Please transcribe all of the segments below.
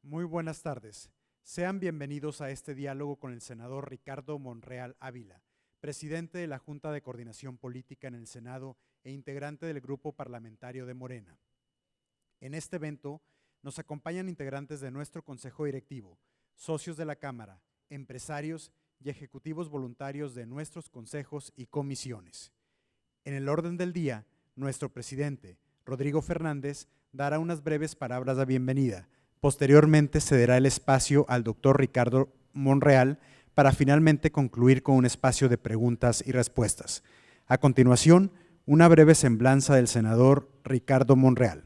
Muy buenas tardes. Sean bienvenidos a este diálogo con el senador Ricardo Monreal Ávila, presidente de la Junta de Coordinación Política en el Senado e integrante del Grupo Parlamentario de Morena. En este evento nos acompañan integrantes de nuestro Consejo Directivo, socios de la Cámara, empresarios y ejecutivos voluntarios de nuestros consejos y comisiones. En el orden del día, nuestro presidente, Rodrigo Fernández, dará unas breves palabras de bienvenida. Posteriormente cederá el espacio al doctor Ricardo Monreal para finalmente concluir con un espacio de preguntas y respuestas. A continuación, una breve semblanza del senador Ricardo Monreal.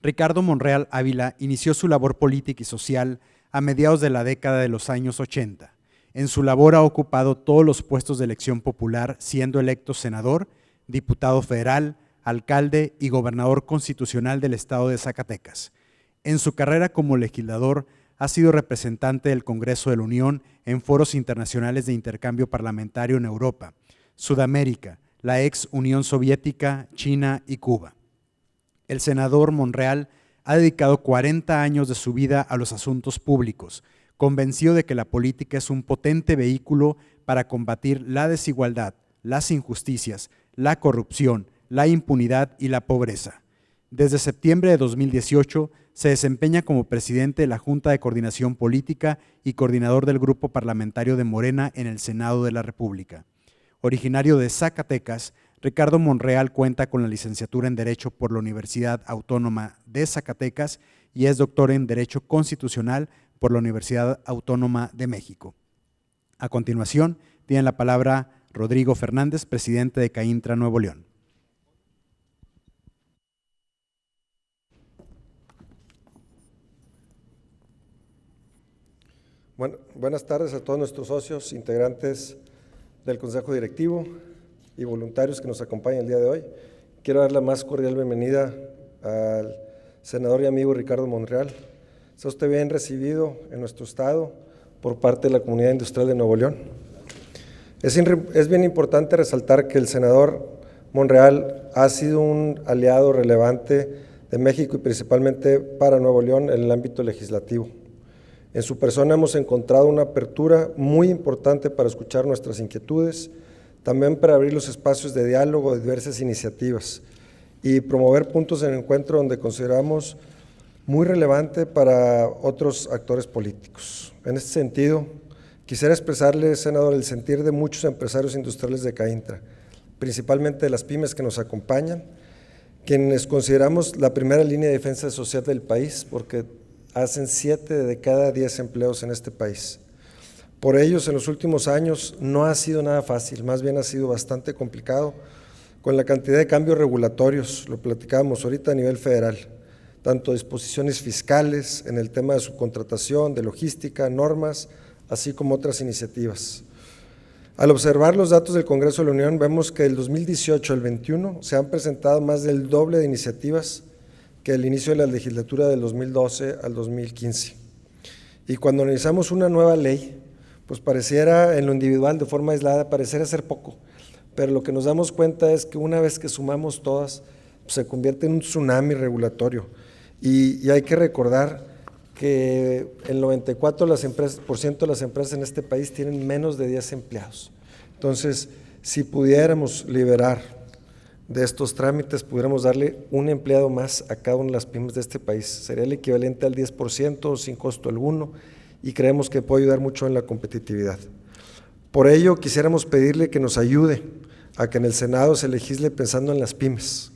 Ricardo Monreal Ávila inició su labor política y social a mediados de la década de los años 80. En su labor ha ocupado todos los puestos de elección popular, siendo electo senador, diputado federal, alcalde y gobernador constitucional del estado de Zacatecas. En su carrera como legislador, ha sido representante del Congreso de la Unión en foros internacionales de intercambio parlamentario en Europa, Sudamérica, la ex Unión Soviética, China y Cuba. El senador Monreal ha dedicado 40 años de su vida a los asuntos públicos, convencido de que la política es un potente vehículo para combatir la desigualdad, las injusticias, la corrupción, la impunidad y la pobreza. Desde septiembre de 2018 se desempeña como presidente de la Junta de Coordinación Política y coordinador del Grupo Parlamentario de Morena en el Senado de la República. Originario de Zacatecas, Ricardo Monreal cuenta con la licenciatura en Derecho por la Universidad Autónoma de Zacatecas y es doctor en Derecho Constitucional por la Universidad Autónoma de México. A continuación, tiene la palabra Rodrigo Fernández, presidente de CAINTRA Nuevo León. Bueno, buenas tardes a todos nuestros socios, integrantes del Consejo Directivo y voluntarios que nos acompañan el día de hoy. Quiero dar la más cordial bienvenida al senador y amigo Ricardo Monreal. Sea usted bien recibido en nuestro estado por parte de la Comunidad Industrial de Nuevo León. Es bien importante resaltar que el senador Monreal ha sido un aliado relevante de México y principalmente para Nuevo León en el ámbito legislativo. En su persona hemos encontrado una apertura muy importante para escuchar nuestras inquietudes, también para abrir los espacios de diálogo de diversas iniciativas y promover puntos de encuentro donde consideramos muy relevante para otros actores políticos. En este sentido, quisiera expresarle, senador, el sentir de muchos empresarios industriales de CAINTRA, principalmente de las pymes que nos acompañan, quienes consideramos la primera línea de defensa social del país, porque hacen 7 de cada 10 empleos en este país. Por ellos, en los últimos años no ha sido nada fácil, más bien ha sido bastante complicado, con la cantidad de cambios regulatorios, lo platicábamos ahorita a nivel federal, tanto disposiciones fiscales en el tema de subcontratación, de logística, normas, así como otras iniciativas. Al observar los datos del Congreso de la Unión, vemos que del 2018 al 21 se han presentado más del doble de iniciativas que el inicio de la legislatura del 2012 al 2015. Y cuando analizamos una nueva ley, pues pareciera en lo individual, de forma aislada, pareciera ser poco, pero lo que nos damos cuenta es que una vez que sumamos todas, pues se convierte en un tsunami regulatorio. Y hay que recordar que el 94% de las empresas en este país tienen menos de 10 empleados. Entonces, si pudiéramos liberar de estos trámites, pudiéramos darle un empleado más a cada una de las pymes de este país. Sería el equivalente al 10% sin costo alguno y creemos que puede ayudar mucho en la competitividad. Por ello, quisiéramos pedirle que nos ayude a que en el Senado se legisle pensando en las pymes,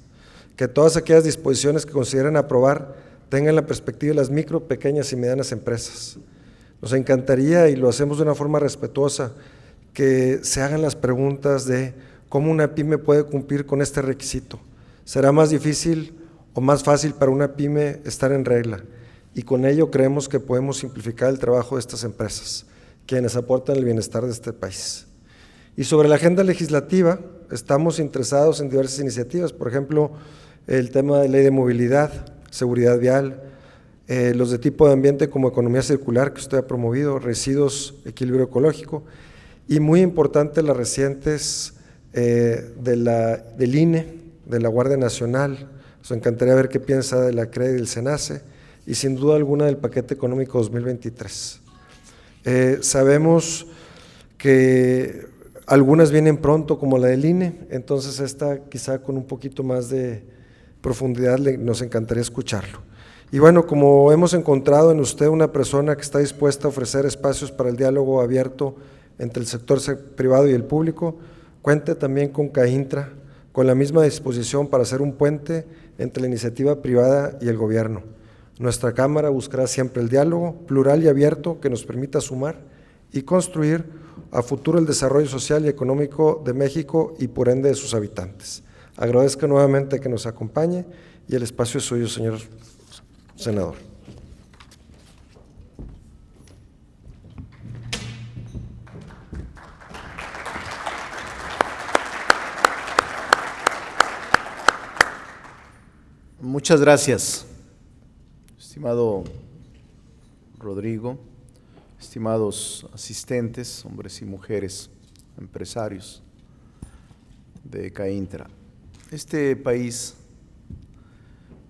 que todas aquellas disposiciones que consideren aprobar tengan la perspectiva de las micro, pequeñas y medianas empresas. Nos encantaría, y lo hacemos de una forma respetuosa, que se hagan las preguntas de ¿cómo una pyme puede cumplir con este requisito? ¿Será más difícil o más fácil para una pyme estar en regla? Y con ello creemos que podemos simplificar el trabajo de estas empresas, quienes aportan el bienestar de este país. Y sobre la agenda legislativa, estamos interesados en diversas iniciativas, por ejemplo, el tema de ley de movilidad, seguridad vial, los de tipo de ambiente como economía circular que usted ha promovido, residuos, equilibrio ecológico, y muy importante las recientes del INE, de la Guardia Nacional. Nos encantaría ver qué piensa de la CRE y del SENACE, y sin duda alguna del paquete económico 2023. Sabemos que algunas vienen pronto, como la del INE, entonces esta quizá con un poquito más de profundidad nos encantaría escucharlo. Y bueno, como hemos encontrado en usted una persona que está dispuesta a ofrecer espacios para el diálogo abierto entre el sector privado y el público, cuente también con CAINTRA, con la misma disposición para hacer un puente entre la iniciativa privada y el gobierno. Nuestra Cámara buscará siempre el diálogo plural y abierto que nos permita sumar y construir a futuro el desarrollo social y económico de México y por ende de sus habitantes. Agradezco nuevamente que nos acompañe y el espacio es suyo, señor senador. Muchas gracias, estimado Rodrigo, estimados asistentes, hombres y mujeres, empresarios de CAINTRA. Este país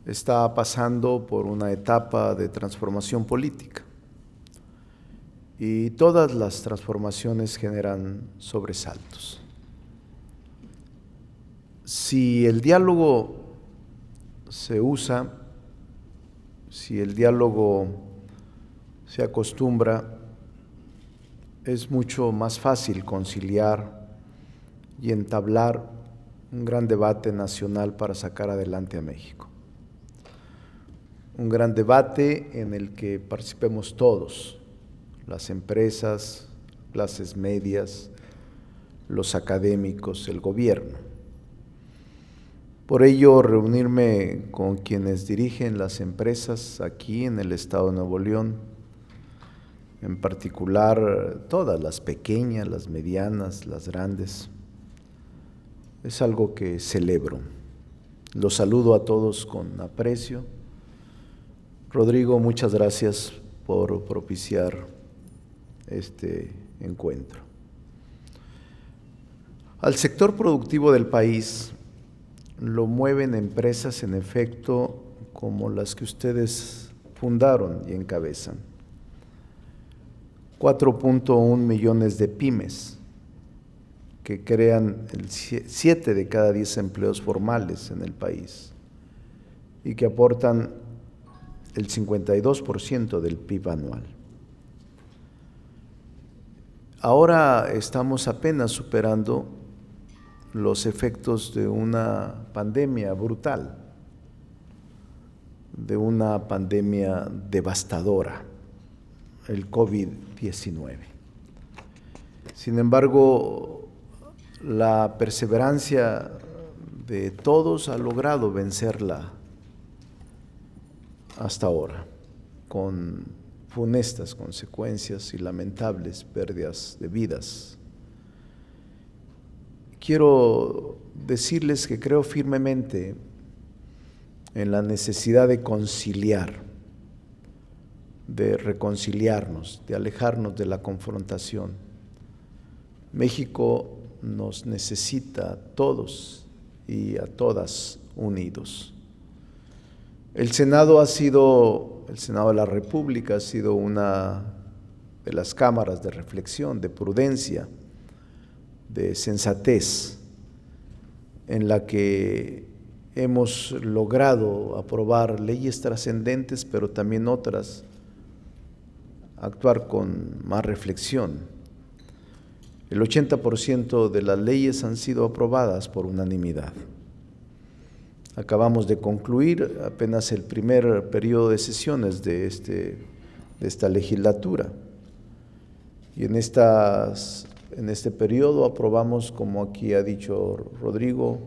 está pasando por una etapa de transformación política y todas las transformaciones generan sobresaltos. Si el diálogo se usa, si el diálogo se acostumbra, es mucho más fácil conciliar y entablar un gran debate nacional para sacar adelante a México. Un gran debate en el que participemos todos, las empresas, clases medias, los académicos, el gobierno. Por ello, reunirme con quienes dirigen las empresas aquí en el estado de Nuevo León, en particular todas las pequeñas, las medianas, las grandes, es algo que celebro. Los saludo a todos con aprecio. Rodrigo, muchas gracias por propiciar este encuentro. Al sector productivo del país lo mueven empresas en efecto como las que ustedes fundaron y encabezan. 4.1 millones de pymes que crean 7 de cada 10 empleos formales en el país y que aportan el 52% del PIB anual. Ahora estamos apenas superando los efectos de una pandemia brutal, de una pandemia devastadora, el COVID-19. Sin embargo, la perseverancia de todos ha logrado vencerla hasta ahora, con funestas consecuencias y lamentables pérdidas de vidas. Quiero decirles que creo firmemente en la necesidad de conciliar, de reconciliarnos, de alejarnos de la confrontación. México nos necesita a todos y a todas unidos. El Senado de la República ha sido una de las cámaras de reflexión, de prudencia, de sensatez, en la que hemos logrado aprobar leyes trascendentes, pero también otras, actuar con más reflexión. El 80% de las leyes han sido aprobadas por unanimidad. Acabamos de concluir apenas el primer periodo de sesiones de esta legislatura y en este periodo aprobamos, como aquí ha dicho Rodrigo,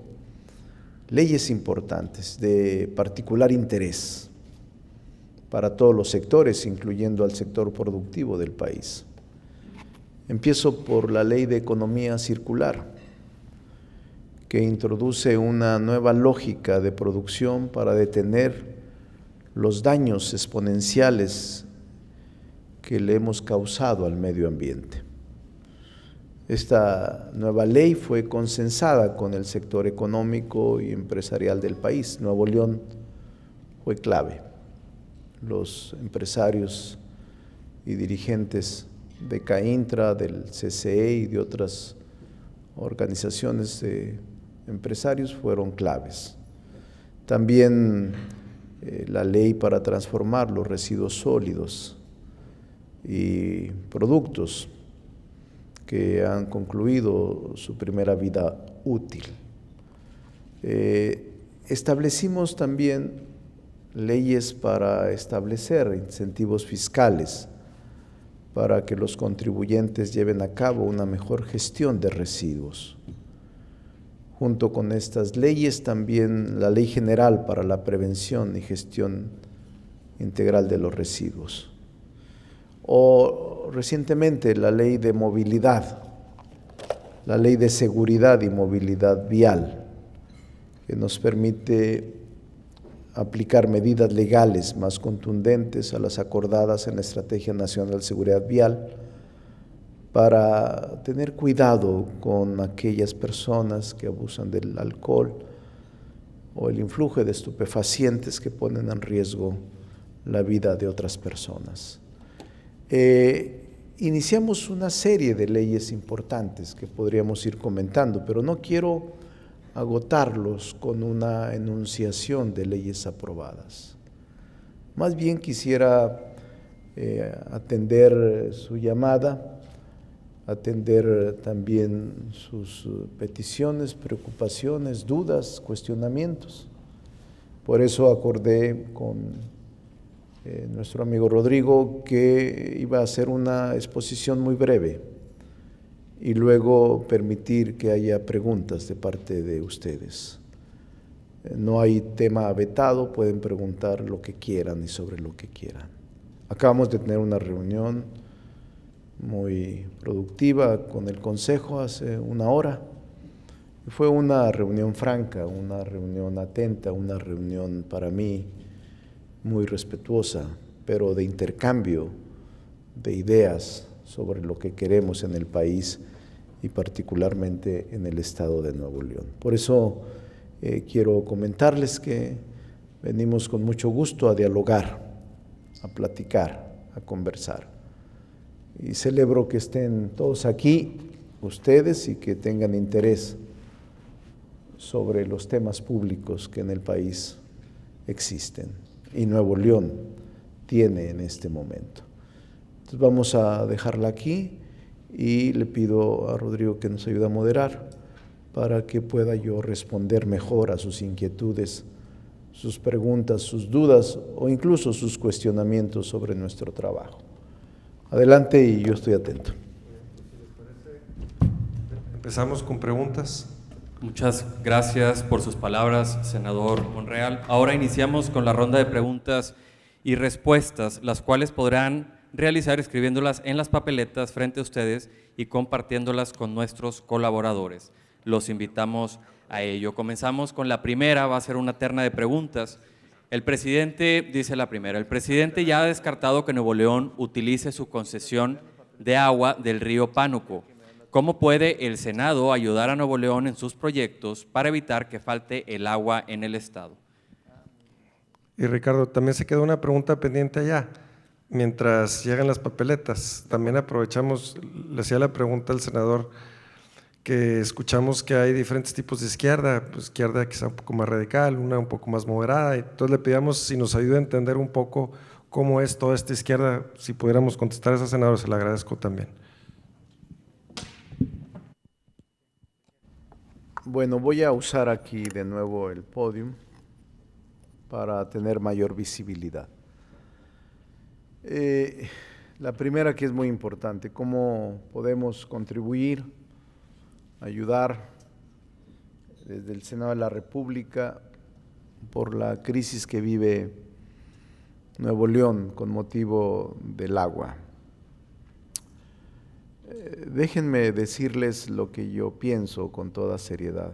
leyes importantes de particular interés para todos los sectores, incluyendo al sector productivo del país. Empiezo por la Ley de Economía Circular, que introduce una nueva lógica de producción para detener los daños exponenciales que le hemos causado al medio ambiente. Esta nueva ley fue consensada con el sector económico y empresarial del país. Nuevo León fue clave. los empresarios y dirigentes de CAINTRA, del CCE y de otras organizaciones de empresarios fueron claves. También la ley para transformar los residuos sólidos y productos que han concluido su primera vida útil. Establecimos también leyes para establecer incentivos fiscales para que los contribuyentes lleven a cabo una mejor gestión de residuos. Junto con estas leyes también la Ley General para la Prevención y Gestión Integral de los Residuos. O recientemente la Ley de Movilidad, la Ley de Seguridad y Movilidad Vial, que nos permite aplicar medidas legales más contundentes a las acordadas en la Estrategia Nacional de Seguridad Vial para tener cuidado con aquellas personas que abusan del alcohol o el influjo de estupefacientes que ponen en riesgo la vida de otras personas. Iniciamos una serie de leyes importantes que podríamos ir comentando, pero no quiero agotarlos con una enunciación de leyes aprobadas. Más bien quisiera atender su llamada, atender también sus peticiones, preocupaciones, dudas, cuestionamientos. Por eso acordé con nuestro amigo Rodrigo que iba a hacer una exposición muy breve y luego permitir que haya preguntas de parte de ustedes. No hay tema vetado, pueden preguntar lo que quieran y sobre lo que quieran. Acabamos de tener una reunión muy productiva con el Consejo hace una hora. Fue una reunión franca, una reunión atenta, una reunión para mí muy respetuosa, pero de intercambio de ideas sobre lo que queremos en el país y particularmente en el estado de Nuevo León. Por eso quiero comentarles que venimos con mucho gusto a dialogar, a platicar, a conversar. Y celebro que estén todos aquí, ustedes, y que tengan interés sobre los temas públicos que en el país existen y Nuevo León tiene en este momento. Entonces vamos a dejarla aquí y le pido a Rodrigo que nos ayude a moderar para que pueda yo responder mejor a sus inquietudes, sus preguntas, sus dudas o incluso sus cuestionamientos sobre nuestro trabajo. Adelante y yo estoy atento. Empezamos con preguntas. Muchas gracias por sus palabras, senador Monreal. Ahora iniciamos con la ronda de preguntas y respuestas, las cuales podrán realizar escribiéndolas en las papeletas frente a ustedes y compartiéndolas con nuestros colaboradores. Los invitamos a ello. Comenzamos con la primera, va a ser una terna de preguntas. El presidente, dice la primera, el presidente ya ha descartado que Nuevo León utilice su concesión de agua del río Pánuco. ¿Cómo puede el Senado ayudar a Nuevo León en sus proyectos para evitar que falte el agua en el estado? Y Ricardo, también se quedó una pregunta pendiente allá. Mientras llegan las papeletas, también aprovechamos, le hacía la pregunta al senador, que escuchamos que hay diferentes tipos de izquierda, pues izquierda quizá un poco más radical, una un poco más moderada, y entonces le pedíamos si nos ayuda a entender un poco cómo es toda esta izquierda. Si pudiéramos contestar a esa, senador, se lo agradezco también. Bueno, voy a usar aquí de nuevo el podium para tener mayor visibilidad. La primera, que es muy importante, cómo podemos contribuir, ayudar desde el Senado de la República por la crisis que vive Nuevo León con motivo del agua. Déjenme decirles lo que yo pienso con toda seriedad.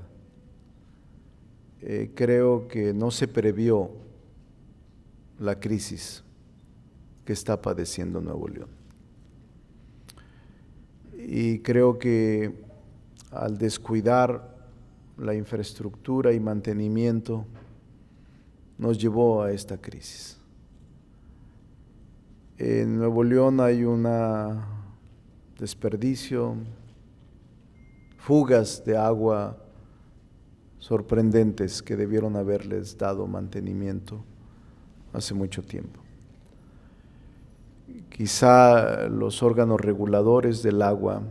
Creo que no se previó la crisis que está padeciendo Nuevo León. Y creo que al descuidar la infraestructura y mantenimiento nos llevó a esta crisis. En Nuevo León hay un desperdicio, fugas de agua sorprendentes que debieron haberles dado mantenimiento hace mucho tiempo. Quizá los órganos reguladores del agua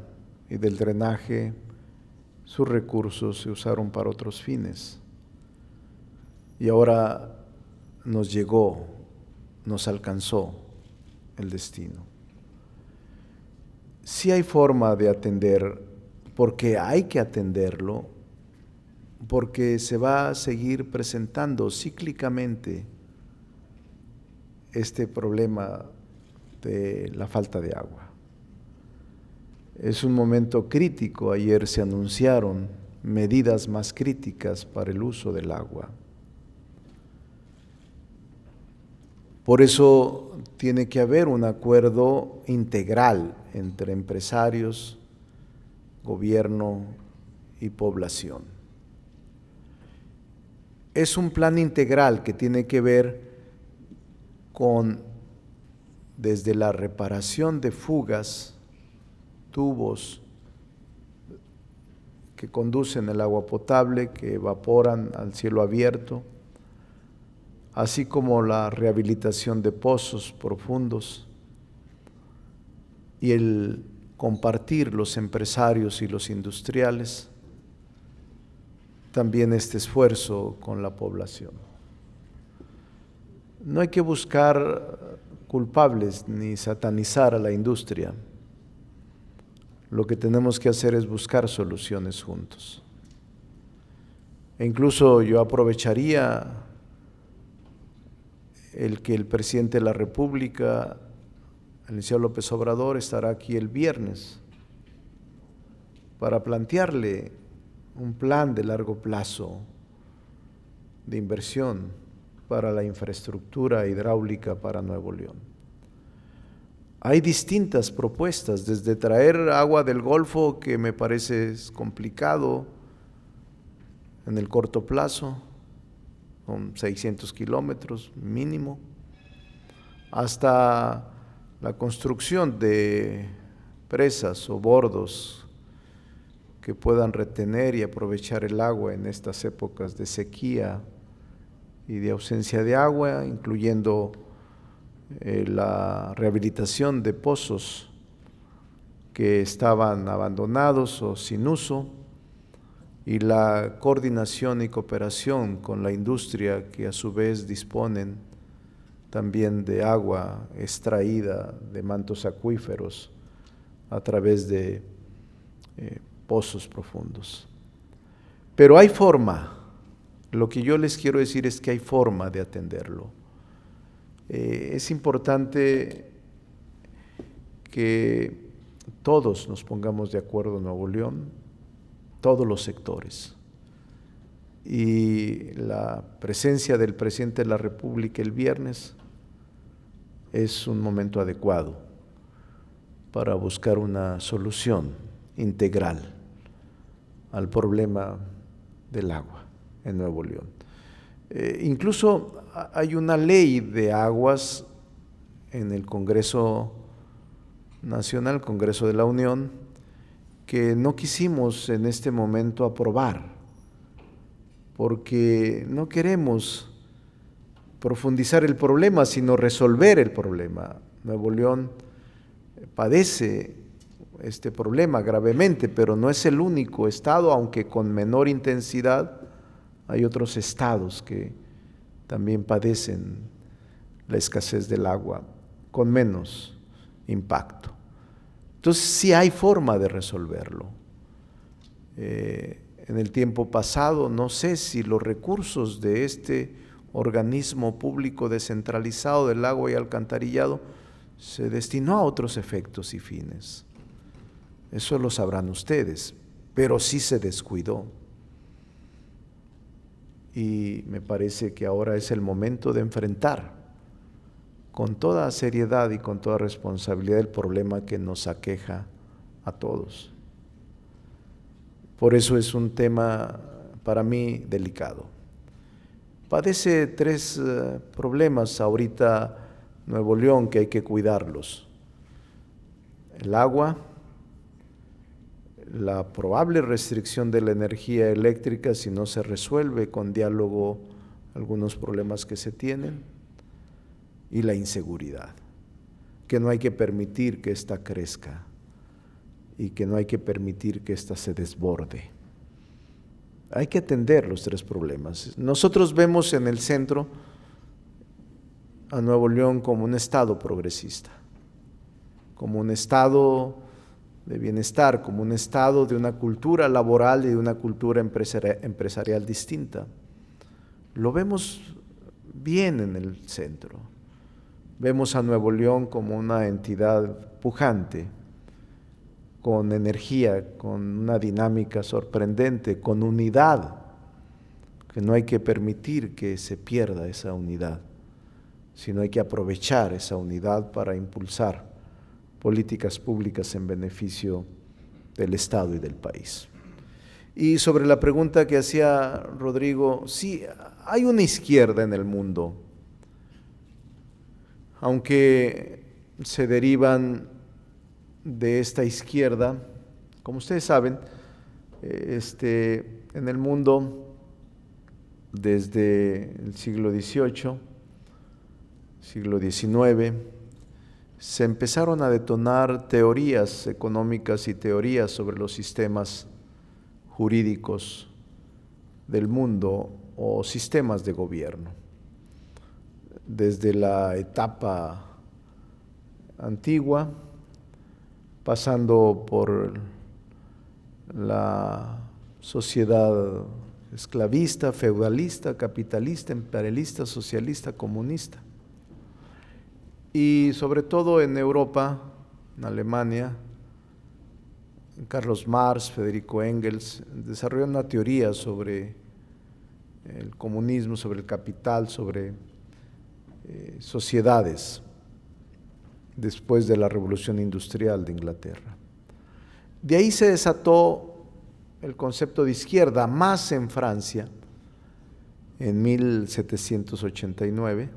y del drenaje, sus recursos se usaron para otros fines. Y ahora nos llegó, nos alcanzó el destino. Sí hay forma de atender, porque hay que atenderlo, porque se va a seguir presentando cíclicamente este problema de la falta de agua. Es un momento crítico. Ayer se anunciaron medidas más críticas para el uso del agua. Por eso tiene que haber un acuerdo integral entre empresarios, gobierno y población. Es un plan integral que tiene que ver con desde la reparación de fugas, tubos que conducen el agua potable, que evaporan al cielo abierto, así como la rehabilitación de pozos profundos y el compartir los empresarios y los industriales también este esfuerzo con la población. No hay que buscar culpables ni satanizar a la industria. Lo que tenemos que hacer es buscar soluciones juntos. E incluso yo aprovecharía el que el presidente de la República, el licenciado López Obrador, estará aquí el viernes para plantearle un plan de largo plazo de inversión para la infraestructura hidráulica para Nuevo León. Hay distintas propuestas, desde traer agua del Golfo, que me parece es complicado en el corto plazo, con 600 kilómetros mínimo, hasta la construcción de presas o bordos que puedan retener y aprovechar el agua en estas épocas de sequía y de ausencia de agua, incluyendo la rehabilitación de pozos que estaban abandonados o sin uso, y la coordinación y cooperación con la industria, que a su vez disponen también de agua extraída de mantos acuíferos a través de pozos profundos. Pero hay forma. Lo que yo les quiero decir es que hay forma de atenderlo. Es importante que todos nos pongamos de acuerdo en Nuevo León, todos los sectores. Y la presencia del presidente de la República el viernes es un momento adecuado para buscar una solución integral al problema del agua en Nuevo León. Incluso hay una ley de aguas en el Congreso Nacional, Congreso de la Unión, que no quisimos en este momento aprobar, porque no queremos profundizar el problema, sino resolver el problema. Nuevo León padece este problema gravemente, pero no es el único estado, aunque con menor intensidad. Hay otros estados que también padecen la escasez del agua con menos impacto. Entonces sí hay forma de resolverlo. En el tiempo pasado, no sé si los recursos de este organismo público descentralizado del agua y alcantarillado se destinó a otros efectos y fines. Eso lo sabrán ustedes, pero sí se descuidó. Y me parece que ahora es el momento de enfrentar con toda seriedad y con toda responsabilidad el problema que nos aqueja a todos. Por eso es un tema para mí delicado. Padece tres problemas ahorita Nuevo León que hay que cuidarlos. El agua, la probable restricción de la energía eléctrica si no se resuelve con diálogo algunos problemas que se tienen, y la inseguridad, que no hay que permitir que ésta crezca y que no hay que permitir que ésta se desborde. Hay que atender los tres problemas. Nosotros vemos en el centro a Nuevo León como un estado progresista, como un estado de bienestar, como un estado de una cultura laboral y de una cultura empresarial distinta. Lo vemos bien en el centro. Vemos a Nuevo León como una entidad pujante, con energía, con una dinámica sorprendente, con unidad, que no hay que permitir que se pierda esa unidad, sino hay que aprovechar esa unidad para impulsar políticas públicas en beneficio del Estado y del país. Y sobre la pregunta que hacía Rodrigo, sí, hay una izquierda en el mundo, aunque se derivan de esta izquierda, como ustedes saben, en el mundo desde el siglo XVIII, siglo XIX, se empezaron a detonar teorías económicas y teorías sobre los sistemas jurídicos del mundo o sistemas de gobierno. Desde la etapa antigua, pasando por la sociedad esclavista, feudalista, capitalista, imperialista, socialista, comunista. Y sobre todo en Europa, en Alemania, Carlos Marx, Federico Engels desarrollaron una teoría sobre el comunismo, sobre el capital, sobre sociedades después de la Revolución Industrial de Inglaterra. De ahí se desató el concepto de izquierda, más en Francia, en 1789,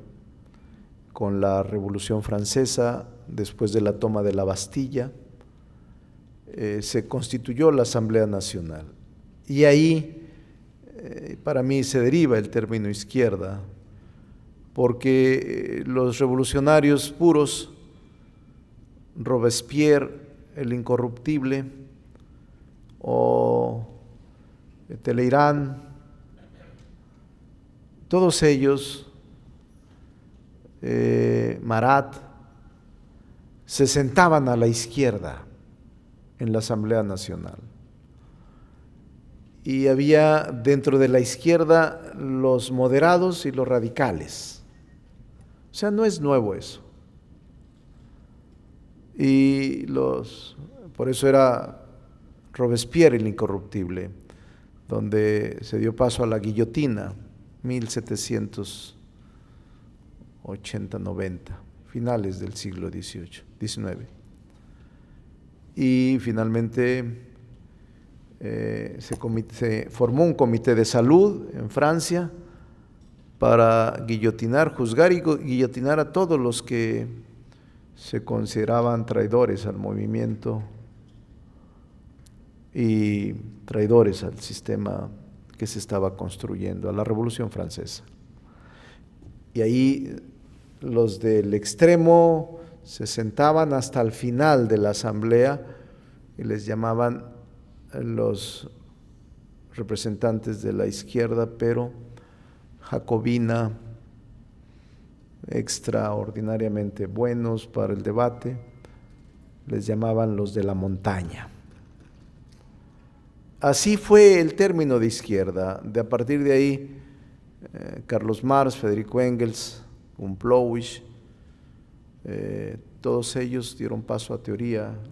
con la Revolución Francesa, después de la toma de la Bastilla, se constituyó la Asamblea Nacional. Y ahí, para mí, se deriva el término izquierda, porque los revolucionarios puros, Robespierre, el incorruptible, o Talleyrand, todos ellos, Marat, se sentaban a la izquierda en la Asamblea Nacional. Y había dentro de la izquierda los moderados y los radicales. O sea, no es nuevo eso. Y por eso era Robespierre el incorruptible, donde se dio paso a la guillotina, 1780-90, finales del siglo XIX. Y finalmente se formó un comité de salud en Francia para guillotinar, juzgar y guillotinar a todos los que se consideraban traidores al movimiento y traidores al sistema que se estaba construyendo, a la Revolución Francesa. Y ahí los del extremo se sentaban hasta el final de la asamblea y les llamaban los representantes de la izquierda, pero jacobina, extraordinariamente buenos para el debate, les llamaban los de la montaña. Así fue el término de izquierda. A partir de ahí, Carlos Marx, Federico Engels, Gumplowicz, todos ellos dieron paso a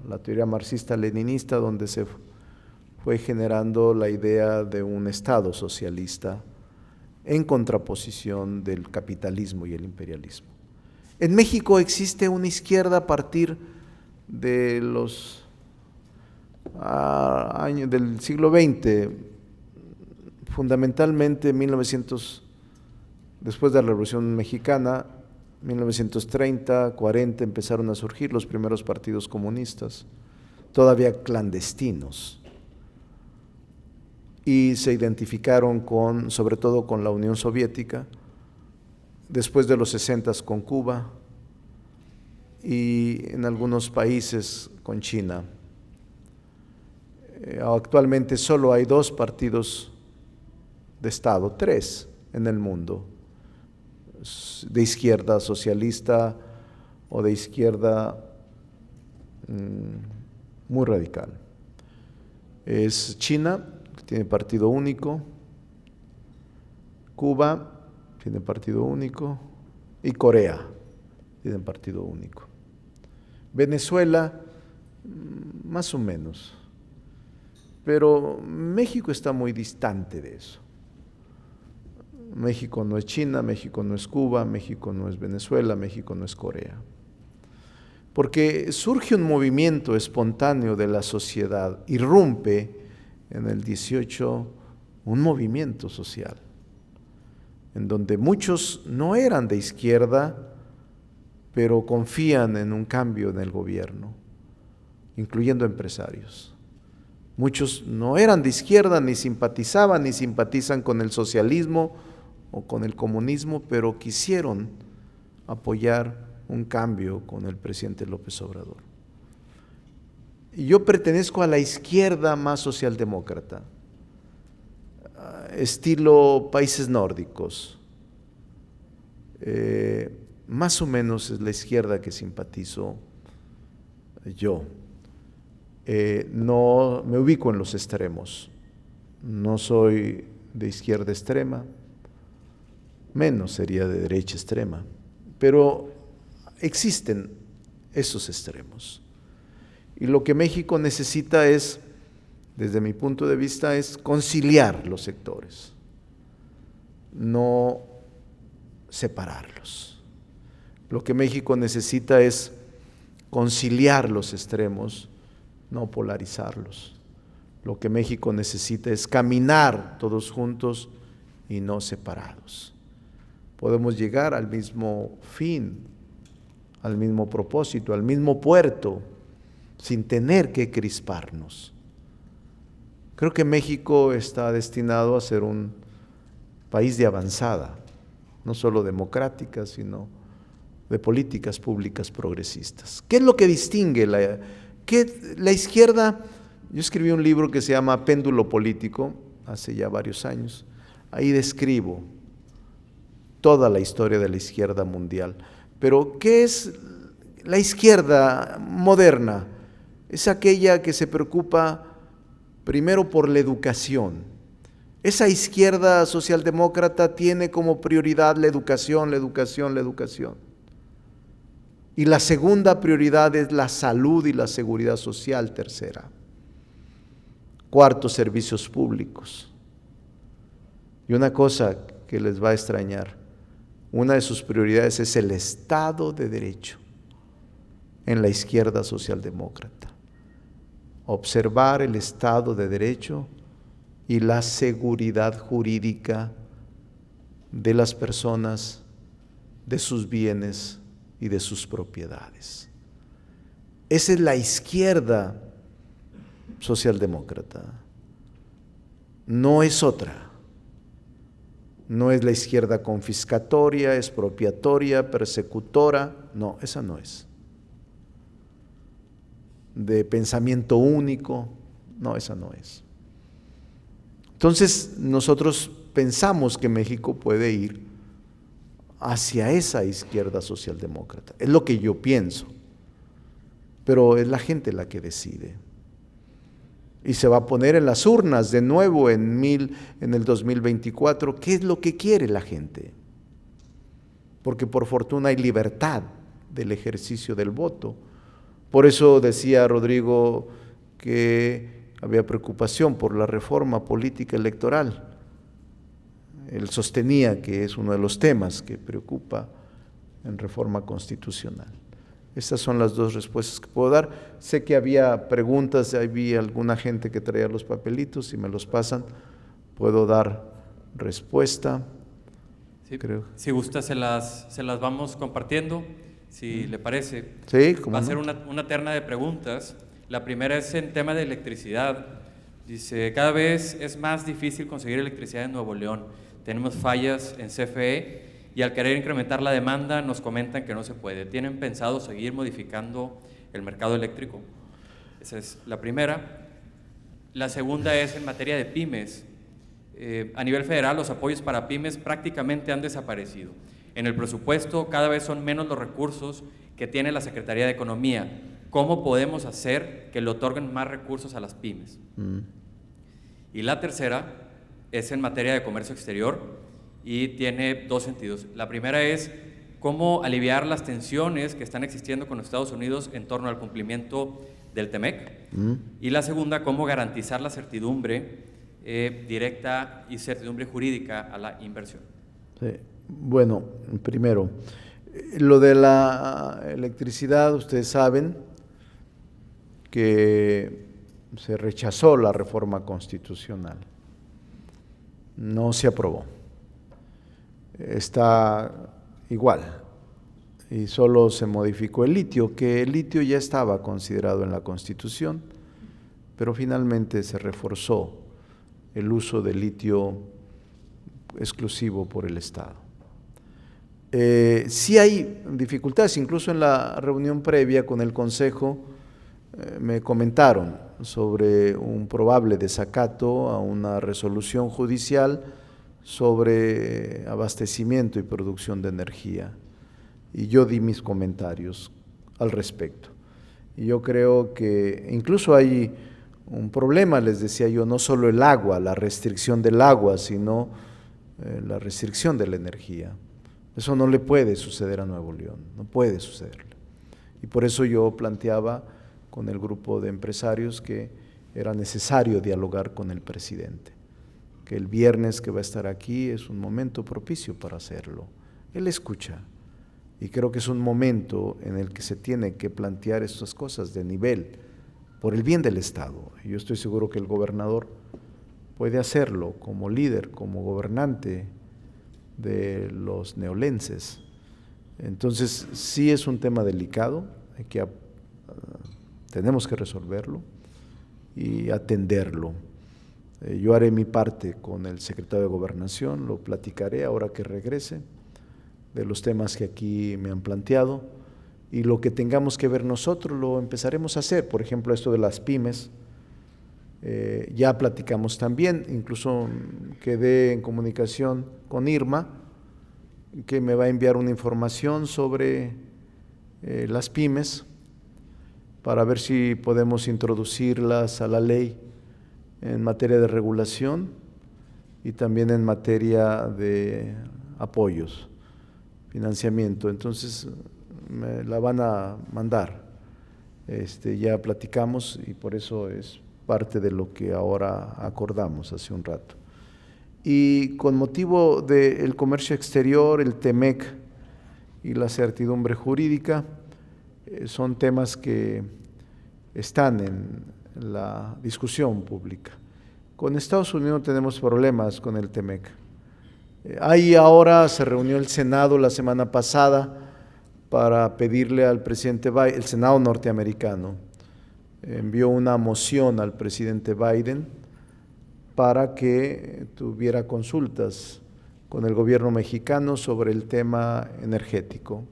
la teoría marxista-leninista, donde se fue generando la idea de un Estado socialista en contraposición del capitalismo y el imperialismo. En México existe una izquierda a partir de los años del siglo XX, fundamentalmente después de la Revolución Mexicana, 1930, 40 empezaron a surgir los primeros partidos comunistas, todavía clandestinos, y se identificaron sobre todo con la Unión Soviética, después de los 60 con Cuba y en algunos países con China. Actualmente solo hay 2 partidos de Estado, 3 en el mundo, de izquierda socialista o de izquierda muy radical. Es China, que tiene partido único, Cuba tiene partido único y Corea tiene partido único. Venezuela, más o menos, pero México está muy distante de eso. México no es China, México no es Cuba, México no es Venezuela, México no es Corea. Porque surge un movimiento espontáneo de la sociedad, irrumpe en el 18 un movimiento social, en donde muchos no eran de izquierda, pero confían en un cambio en el gobierno, incluyendo empresarios. Muchos no eran de izquierda, ni simpatizaban, ni simpatizan con el socialismo o con el comunismo, pero quisieron apoyar un cambio con el presidente López Obrador. Y yo pertenezco a la izquierda más socialdemócrata, estilo países nórdicos. Más o menos es la izquierda que simpatizo yo. No me ubico en los extremos, no soy de izquierda extrema, menos sería de derecha extrema, pero existen esos extremos. Y lo que México necesita es, desde mi punto de vista, es conciliar los sectores, no separarlos. Lo que México necesita es conciliar los extremos, no polarizarlos. Lo que México necesita es caminar todos juntos y no separados. Podemos llegar al mismo fin, al mismo propósito, al mismo puerto, sin tener que crisparnos. Creo que México está destinado a ser un país de avanzada, no solo democrática, sino de políticas públicas progresistas. ¿Qué es lo que distingue la izquierda? Yo escribí un libro que se llama Péndulo Político, hace ya varios años. Ahí describo toda la historia de la izquierda mundial. Pero, ¿qué es la izquierda moderna? Es aquella que se preocupa primero por la educación. Esa izquierda socialdemócrata tiene como prioridad la educación, la educación, la educación. Y la segunda prioridad es la salud y la seguridad social, tercera. Cuarto, servicios públicos. Y una cosa que les va a extrañar, una de sus prioridades es el Estado de Derecho en la izquierda socialdemócrata. Observar el Estado de Derecho y la seguridad jurídica de las personas, de sus bienes y de sus propiedades. Esa es la izquierda socialdemócrata. No es otra. No es la izquierda confiscatoria, expropiatoria, persecutora. No, esa no es. De pensamiento único. No, esa no es. Entonces, nosotros pensamos que México puede ir hacia esa izquierda socialdemócrata. Es lo que yo pienso, pero es la gente la que decide. Y se va a poner en las urnas de nuevo en el 2024, ¿qué es lo que quiere la gente? Porque por fortuna hay libertad del ejercicio del voto. Por eso decía Rodrigo que había preocupación por la reforma política electoral. Él sostenía que es uno de los temas que preocupa en reforma constitucional. Estas son las dos respuestas que puedo dar. Sé que había preguntas, había alguna gente que traía los papelitos, si me los pasan, puedo dar respuesta. Sí, creo. si gusta, se las vamos compartiendo, si le parece. Sí, ¿cómo Va a no? ser una terna de preguntas. La primera es en tema de electricidad. Dice, cada vez es más difícil conseguir electricidad en Nuevo León. Tenemos fallas en CFE y al querer incrementar la demanda nos comentan que no se puede. ¿Tienen pensado seguir modificando el mercado eléctrico? Esa es la primera. La segunda es en materia de pymes. A nivel federal, los apoyos para pymes prácticamente han desaparecido. En el presupuesto cada vez son menos los recursos que tiene la Secretaría de Economía. ¿Cómo podemos hacer que le otorguen más recursos a las pymes? Y la tercera es en materia de comercio exterior y tiene dos sentidos. La primera es cómo aliviar las tensiones que están existiendo con Estados Unidos en torno al cumplimiento del TEMEC. Y la segunda, cómo garantizar la certidumbre directa y certidumbre jurídica a la inversión. Sí. Bueno, primero, lo de la electricidad, ustedes saben que se rechazó la reforma constitucional, no se aprobó, está igual y solo se modificó el litio, que el litio ya estaba considerado en la Constitución, pero finalmente se reforzó el uso del litio exclusivo por el Estado. Sí hay dificultades, incluso en la reunión previa con el Consejo me comentaron sobre un probable desacato a una resolución judicial sobre abastecimiento y producción de energía. Y yo di mis comentarios al respecto. Y yo creo que incluso hay un problema, les decía yo, no solo el agua, la restricción del agua, sino la restricción de la energía. Eso no le puede suceder a Nuevo León, no puede sucederle. Y por eso yo planteaba con el grupo de empresarios que era necesario dialogar con el presidente, que el viernes que va a estar aquí es un momento propicio para hacerlo. Él escucha y creo que es un momento en el que se tiene que plantear estas cosas de nivel, por el bien del Estado. Y yo estoy seguro que el gobernador puede hacerlo como líder, como gobernante de los neolenses. Entonces, sí es un tema delicado, tenemos que resolverlo y atenderlo. Yo haré mi parte con el secretario de Gobernación, lo platicaré ahora que regrese, de los temas que aquí me han planteado, y lo que tengamos que ver nosotros lo empezaremos a hacer. Por ejemplo, esto de las pymes, ya platicamos también, incluso quedé en comunicación con Irma, que me va a enviar una información sobre las pymes para ver si podemos introducirlas a la ley en materia de regulación y también en materia de apoyos, financiamiento. Entonces me la van a mandar, ya platicamos y por eso es parte de lo que ahora acordamos hace un rato. Y con motivo del comercio exterior, el TEMEC y la certidumbre jurídica, son temas que están en la discusión pública. Con Estados Unidos tenemos problemas con el TEMEC. Ahí ahora se reunió el Senado la semana pasada para pedirle al presidente Biden, el Senado norteamericano, envió una moción al presidente Biden para que tuviera consultas con el gobierno mexicano sobre el tema energético.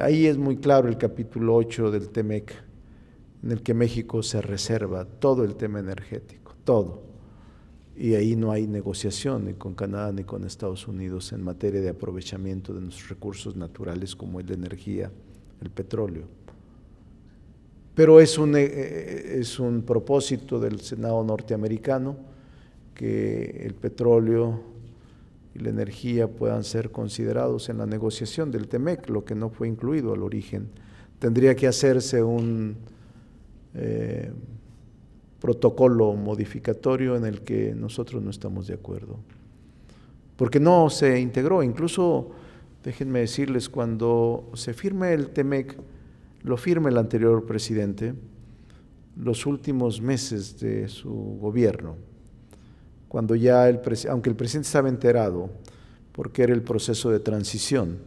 Ahí es muy claro el capítulo 8 del TEMEC, en el que México se reserva todo el tema energético, todo. Y ahí no hay negociación ni con Canadá ni con Estados Unidos en materia de aprovechamiento de nuestros recursos naturales como es la energía, el petróleo. Pero es un propósito del Senado norteamericano que el petróleo y la energía puedan ser considerados en la negociación del TEMEC, lo que no fue incluido al origen. Tendría que hacerse un protocolo modificatorio en el que nosotros no estamos de acuerdo, porque no se integró. Incluso, déjenme decirles, cuando se firme el TEMEC, lo firme el anterior presidente, los últimos meses de su gobierno, cuando ya aunque el presidente estaba enterado, porque era el proceso de transición,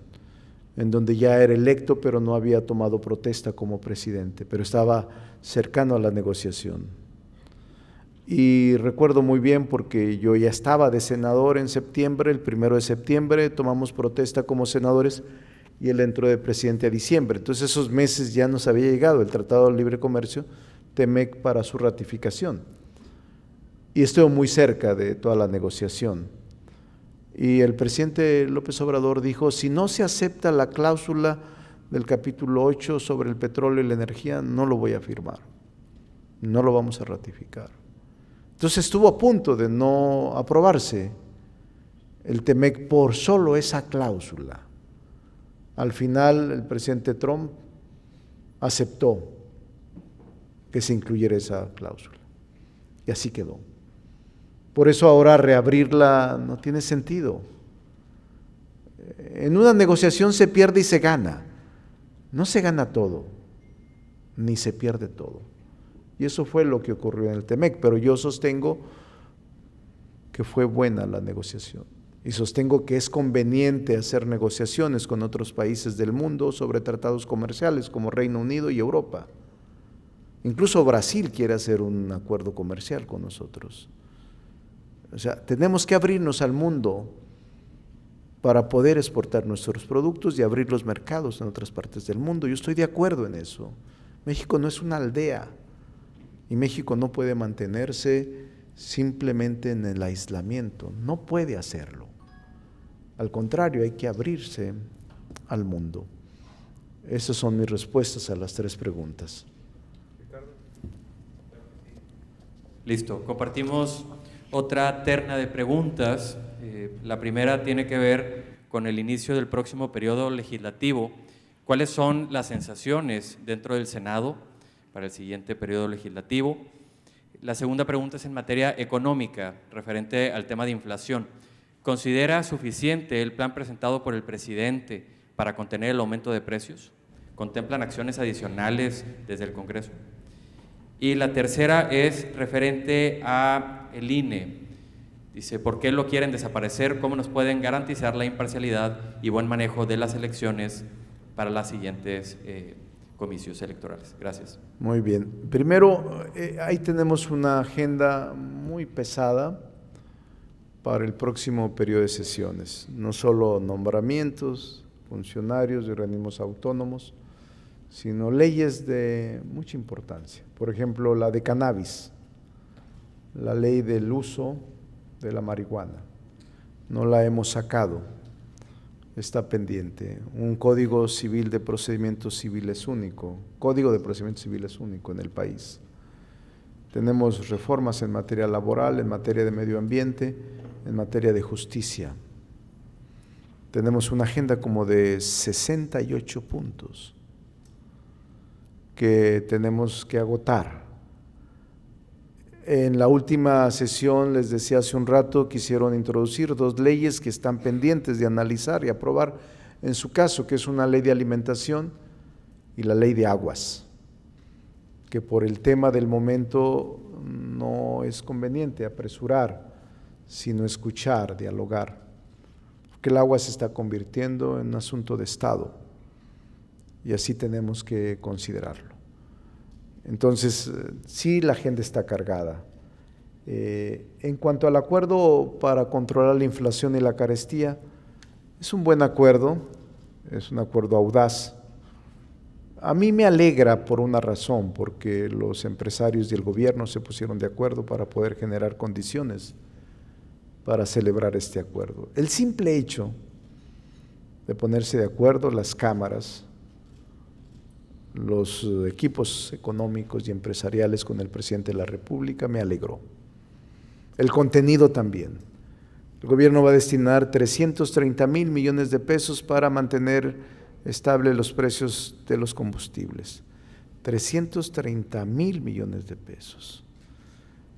en donde ya era electo, pero no había tomado protesta como presidente, pero estaba cercano a la negociación. Y recuerdo muy bien porque yo ya estaba de senador en septiembre, el 1 de septiembre tomamos protesta como senadores y él entró de presidente a diciembre. Entonces esos meses ya nos había llegado el Tratado de Libre Comercio, TEMEC, para su ratificación. Y estuvo muy cerca de toda la negociación. Y el presidente López Obrador dijo, si no se acepta la cláusula del capítulo 8 sobre el petróleo y la energía, no lo voy a firmar, no lo vamos a ratificar. Entonces estuvo a punto de no aprobarse el TEMEC por solo esa cláusula. Al final el presidente Trump aceptó que se incluyera esa cláusula y así quedó. Por eso ahora reabrirla no tiene sentido. En una negociación se pierde y se gana. No se gana todo, ni se pierde todo. Y eso fue lo que ocurrió en el TEMEC, pero yo sostengo que fue buena la negociación. Y sostengo que es conveniente hacer negociaciones con otros países del mundo sobre tratados comerciales como Reino Unido y Europa. Incluso Brasil quiere hacer un acuerdo comercial con nosotros. O sea, tenemos que abrirnos al mundo para poder exportar nuestros productos y abrir los mercados en otras partes del mundo. Yo estoy de acuerdo en eso. México no es una aldea y México no puede mantenerse simplemente en el aislamiento. No puede hacerlo. Al contrario, hay que abrirse al mundo. Esas son mis respuestas a las 3 preguntas. Listo, compartimos otra terna de preguntas. La primera tiene que ver con el inicio del próximo periodo legislativo. ¿Cuáles son las sensaciones dentro del Senado para el siguiente periodo legislativo? La segunda pregunta es en materia económica, referente al tema de inflación. ¿Considera suficiente el plan presentado por el presidente para contener el aumento de precios? ¿Contemplan acciones adicionales desde el Congreso? Y la tercera es referente a el INE. Dice, ¿por qué lo quieren desaparecer? ¿Cómo nos pueden garantizar la imparcialidad y buen manejo de las elecciones para las siguientes comicios electorales? Gracias. Muy bien. Primero, ahí tenemos una agenda muy pesada para el próximo periodo de sesiones. No solo nombramientos, funcionarios de organismos autónomos, sino leyes de mucha importancia. Por ejemplo, la de cannabis, la ley del uso de la marihuana. No la hemos sacado, está pendiente. Un código civil de procedimientos civiles único, código de procedimientos civiles único en el país. Tenemos reformas en materia laboral, en materia de medio ambiente, en materia de justicia. Tenemos una agenda como de 68 puntos que tenemos que agotar. En la última sesión, les decía hace un rato, quisieron introducir 2 leyes que están pendientes de analizar y aprobar en su caso, que es una ley de alimentación y la ley de aguas, que por el tema del momento no es conveniente apresurar, sino escuchar, dialogar, porque el agua se está convirtiendo en un asunto de Estado y así tenemos que considerarlo. Entonces, sí, la agenda está cargada. En cuanto al acuerdo para controlar la inflación y la carestía, es un buen acuerdo, es un acuerdo audaz. A mí me alegra por una razón, porque los empresarios y el gobierno se pusieron de acuerdo para poder generar condiciones para celebrar este acuerdo. El simple hecho de ponerse de acuerdo las cámaras, los equipos económicos y empresariales con el presidente de la República me alegró. El contenido también. El gobierno va a destinar 330,000 millones de pesos para mantener estables los precios de los combustibles. 330,000 millones de pesos.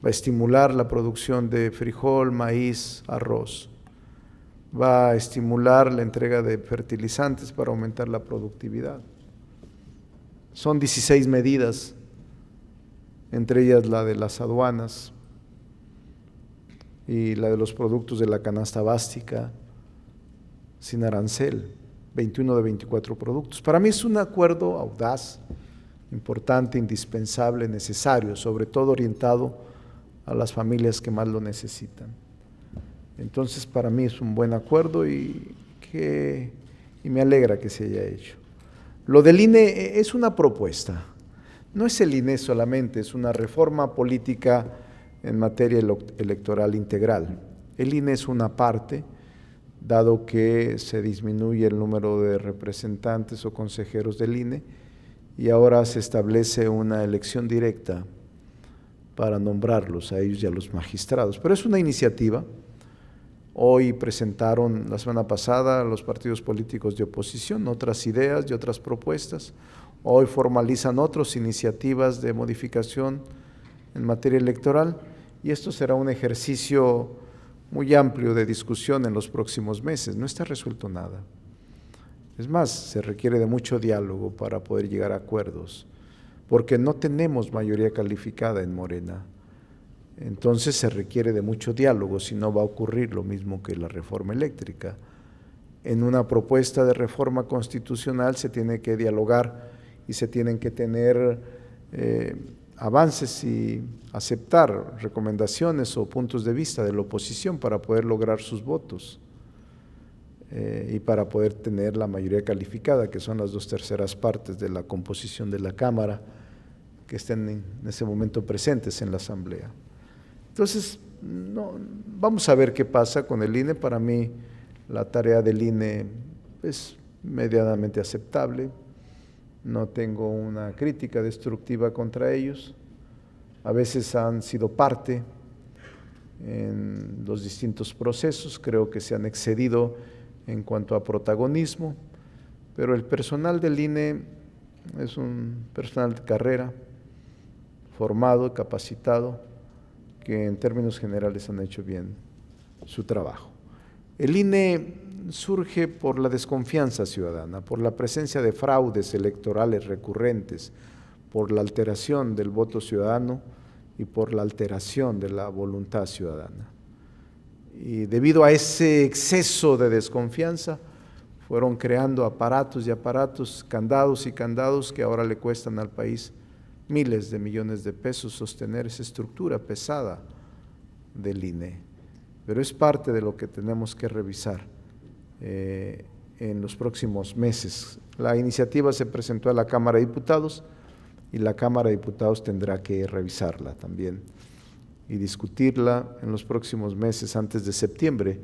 Va a estimular la producción de frijol, maíz, arroz. Va a estimular la entrega de fertilizantes para aumentar la productividad. Son 16 medidas, entre ellas la de las aduanas y la de los productos de la canasta básica, sin arancel, 21 de 24 productos. Para mí es un acuerdo audaz, importante, indispensable, necesario, sobre todo orientado a las familias que más lo necesitan. Entonces, para mí es un buen acuerdo y me alegra que se haya hecho. Lo del INE es una propuesta, no es el INE solamente, es una reforma política en materia electoral integral. El INE es una parte, dado que se disminuye el número de representantes o consejeros del INE y ahora se establece una elección directa para nombrarlos a ellos y a los magistrados. Pero es una iniciativa. Hoy presentaron, la semana pasada, los partidos políticos de oposición otras ideas y otras propuestas. Hoy formalizan otras iniciativas de modificación en materia electoral y esto será un ejercicio muy amplio de discusión en los próximos meses. No está resuelto nada. Es más, se requiere de mucho diálogo para poder llegar a acuerdos, porque no tenemos mayoría calificada en Morena. Entonces se requiere de mucho diálogo, si no va a ocurrir lo mismo que la reforma eléctrica. En una propuesta de reforma constitucional se tiene que dialogar y se tienen que tener avances y aceptar recomendaciones o puntos de vista de la oposición para poder lograr sus votos y para poder tener la mayoría calificada, que son las 2/3 partes de la composición de la Cámara que estén en ese momento presentes en la Asamblea. Entonces, vamos a ver qué pasa con el INE. Para mí, la tarea del INE es medianamente aceptable. No tengo una crítica destructiva contra ellos. A veces han sido parte en los distintos procesos. Creo que se han excedido en cuanto a protagonismo, pero el personal del INE es un personal de carrera, formado, capacitado, que en términos generales han hecho bien su trabajo. El INE surge por la desconfianza ciudadana, por la presencia de fraudes electorales recurrentes, por la alteración del voto ciudadano y por la alteración de la voluntad ciudadana. Y debido a ese exceso de desconfianza, fueron creando aparatos y aparatos, candados y candados que ahora le cuestan al país miles de millones de pesos sostener esa estructura pesada del INE. Pero es parte de lo que tenemos que revisar en los próximos meses. La iniciativa se presentó a la Cámara de Diputados y la Cámara de Diputados tendrá que revisarla también y discutirla en los próximos meses antes de septiembre,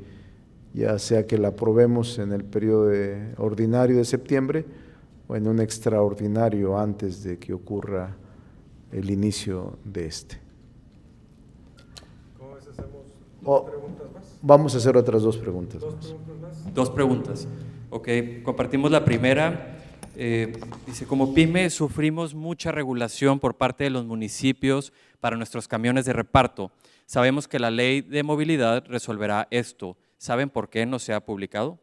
ya sea que la aprobemos en el periodo ordinario de septiembre o en un extraordinario antes de que ocurra el inicio de este. ¿Cómo ves? ¿Hacemos dos preguntas más? Vamos a hacer otras dos preguntas ¿Dos más. preguntas más? Dos preguntas. Ok, compartimos la primera. Dice, como PYME sufrimos mucha regulación por parte de los municipios para nuestros camiones de reparto. Sabemos que la ley de movilidad resolverá esto. ¿Saben por qué no se ha publicado?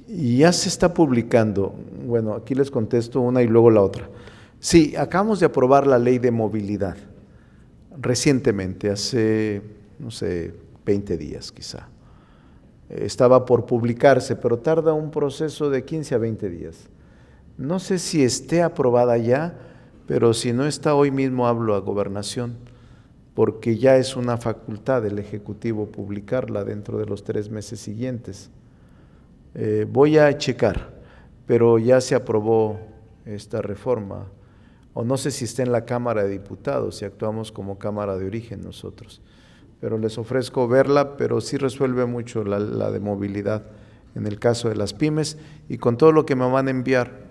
Y ya se está publicando. Bueno, aquí les contesto una y luego la otra. Sí, acabamos de aprobar la ley de movilidad recientemente, hace, no sé, 20 días quizá. Estaba por publicarse, pero tarda un proceso de 15 a 20 días. No sé si esté aprobada ya, pero si no está, hoy mismo hablo a Gobernación, porque ya es una facultad del Ejecutivo publicarla dentro de los 3 meses siguientes. Voy a checar, pero ya se aprobó esta reforma, o no sé si está en la Cámara de Diputados, si actuamos como Cámara de Origen nosotros, pero les ofrezco verla, pero sí resuelve mucho la de movilidad en el caso de las pymes, y con todo lo que me van a enviar,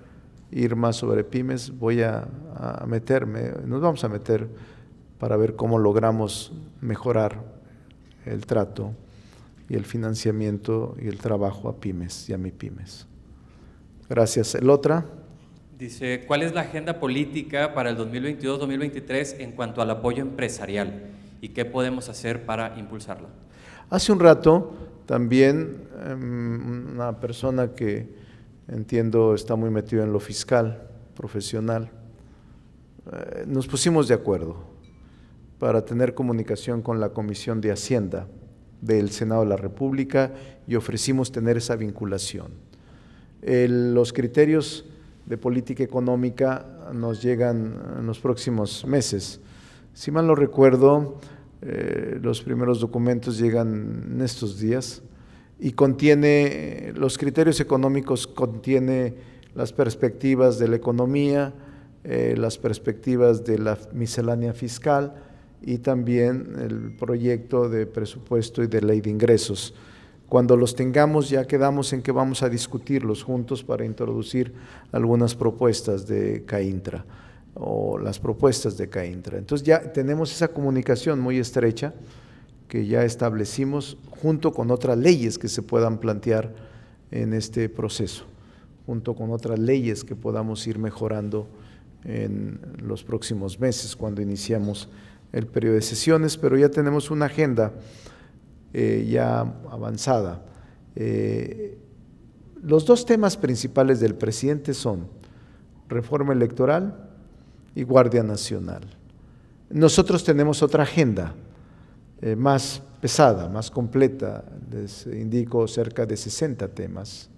ir más sobre pymes, voy a meterme, nos vamos a meter para ver cómo logramos mejorar el trato y el financiamiento y el trabajo a pymes y a MIPYMES. Gracias. ¿El otra? Dice, ¿cuál es la agenda política para el 2022-2023 en cuanto al apoyo empresarial y qué podemos hacer para impulsarla? Hace un rato también una persona que entiendo está muy metido en lo fiscal, profesional, nos pusimos de acuerdo para tener comunicación con la Comisión de Hacienda del Senado de la República y ofrecimos tener esa vinculación. Los criterios de política económica nos llegan en los próximos meses. Si mal no recuerdo, los primeros documentos llegan en estos días y contiene, los criterios económicos contiene las perspectivas de la economía, las perspectivas de la miscelánea fiscal y también el proyecto de presupuesto y de ley de ingresos. Cuando los tengamos ya quedamos en que vamos a discutirlos juntos para introducir algunas propuestas de CAINTRA o las propuestas de CAINTRA. Entonces ya tenemos esa comunicación muy estrecha que ya establecimos junto con otras leyes que se puedan plantear en este proceso, junto con otras leyes que podamos ir mejorando en los próximos meses cuando iniciamos el periodo de sesiones, pero ya tenemos una agenda ya avanzada. Los dos temas principales del presidente son reforma electoral y Guardia Nacional. Nosotros tenemos otra agenda más pesada, más completa, les indico cerca de 60 temas.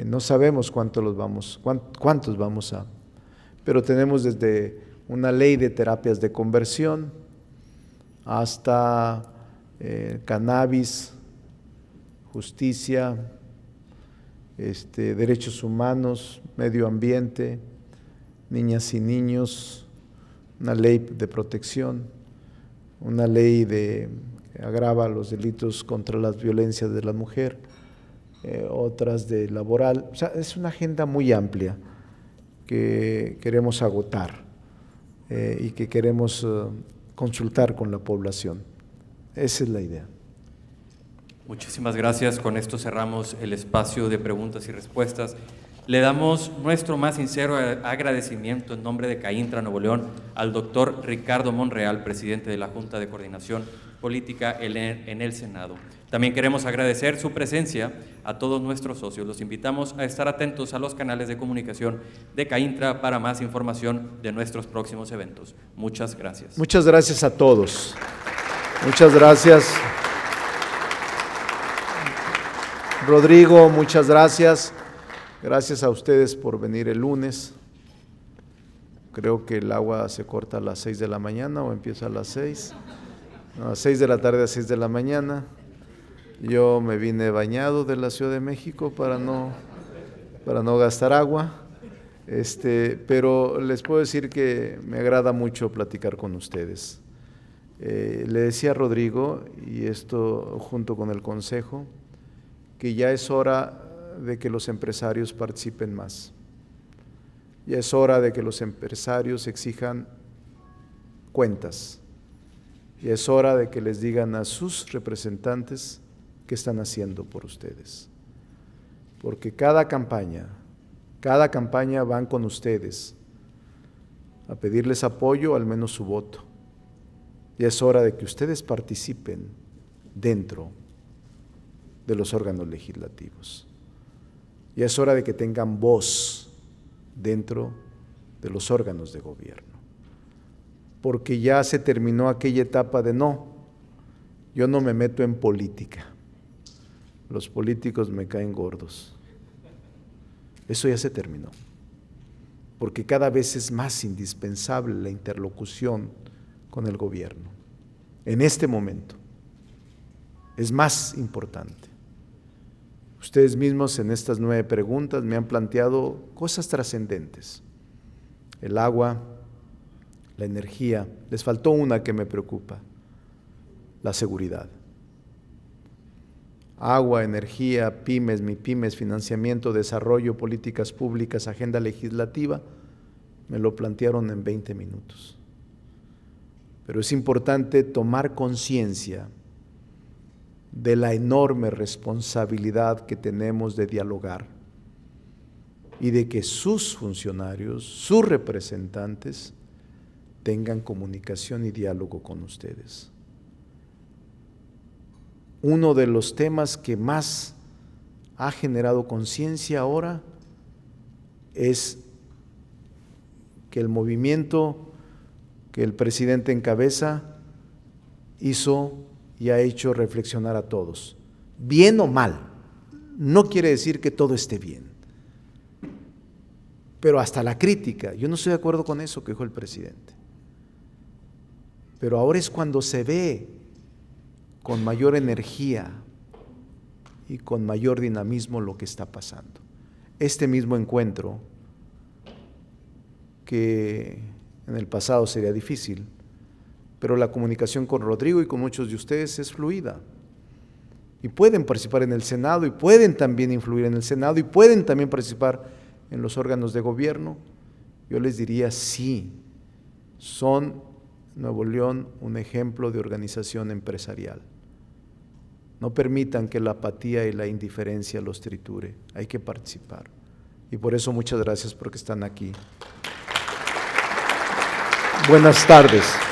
No sabemos cuántos vamos a, pero tenemos desde una ley de terapias de conversión hasta cannabis, justicia, derechos humanos, medio ambiente, niñas y niños, una ley de protección, una ley que agrava los delitos contra las violencias de la mujer, otras de laboral. O sea, es una agenda muy amplia que queremos agotar y que queremos consultar con la población. Esa es la idea. Muchísimas gracias. Con esto cerramos el espacio de preguntas y respuestas. Le damos nuestro más sincero agradecimiento en nombre de CAINTRA Nuevo León al doctor Ricardo Monreal, presidente de la Junta de Coordinación Política en el Senado. También queremos agradecer su presencia a todos nuestros socios. Los invitamos a estar atentos a los canales de comunicación de CAINTRA para más información de nuestros próximos eventos. Muchas gracias. Muchas gracias a todos. Muchas gracias. Rodrigo, muchas gracias. Gracias a ustedes por venir el lunes. Creo que el agua se corta a las 6 de la mañana o empieza a las 6. No, a 6 de la tarde a 6 de la mañana. Yo me vine bañado de la Ciudad de México para no gastar agua. Pero les puedo decir que me agrada mucho platicar con ustedes. Le decía a Rodrigo, y esto junto con el Consejo, que ya es hora de que los empresarios participen más. Ya es hora de que los empresarios exijan cuentas. Ya es hora de que les digan a sus representantes qué están haciendo por ustedes. Porque cada campaña van con ustedes a pedirles apoyo, al menos su voto. Ya es hora de que ustedes participen dentro de los órganos legislativos. Ya es hora de que tengan voz dentro de los órganos de gobierno. Porque ya se terminó aquella etapa de no, yo no me meto en política. Los políticos me caen gordos. Eso ya se terminó. Porque cada vez es más indispensable la interlocución con el gobierno. En este momento es más importante. Ustedes mismos en estas 9 preguntas me han planteado cosas trascendentes. El agua, la energía, les faltó una que me preocupa, la seguridad. Agua, energía, pymes, MIPYMES, financiamiento, desarrollo, políticas públicas, agenda legislativa, me lo plantearon en 20 minutos. Pero es importante tomar conciencia de la enorme responsabilidad que tenemos de dialogar y de que sus funcionarios, sus representantes, tengan comunicación y diálogo con ustedes. Uno de los temas que más ha generado conciencia ahora es que el movimiento que el presidente encabeza hizo y ha hecho reflexionar a todos, bien o mal. No quiere decir que todo esté bien, pero hasta la crítica, yo no estoy de acuerdo con eso que dijo el presidente. Pero ahora es cuando se ve con mayor energía y con mayor dinamismo lo que está pasando. Este mismo encuentro, que en el pasado sería difícil, pero la comunicación con Rodrigo y con muchos de ustedes es fluida. Y pueden participar en el Senado y pueden también influir en el Senado y pueden también participar en los órganos de gobierno. Yo les diría sí, son Nuevo León un ejemplo de organización empresarial. No permitan que la apatía y la indiferencia los triture, hay que participar. Y por eso muchas gracias porque están aquí. Buenas tardes.